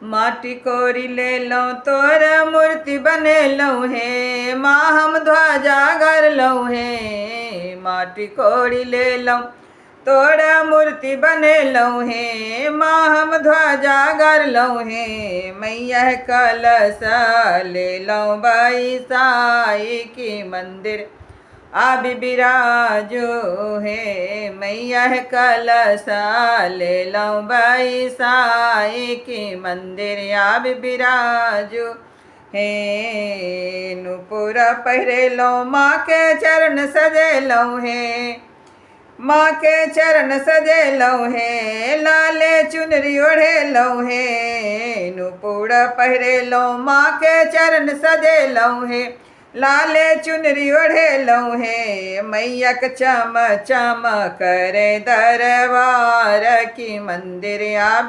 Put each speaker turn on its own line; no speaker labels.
माटी कोरी ले लो तोर मूर्ति बने लो हे, माँ हम ध्वजा घर लो हे। माटी कोरी ले लो तोर मूर्ति बने लो हे, माँ हम ध्वजा घर लो हे। मैया कलश ले लो बैसाई की मंदिर आबि बिराजो हे। मैया कलश ले लो बैसाई की मंदिर आबि बिराजो हे। नुपुर पहिरे लो माँ के चरण सजे लो हे, माँ के चरण सजे लो हे। लाले चुनरी ओढ़े लो हे, नुपुर पहिरे लो माँ के चरण सजे लो हे। लाले चुनरी ओढ़े लो हे, मैया चम चम करे दरबार की मंदिर आबि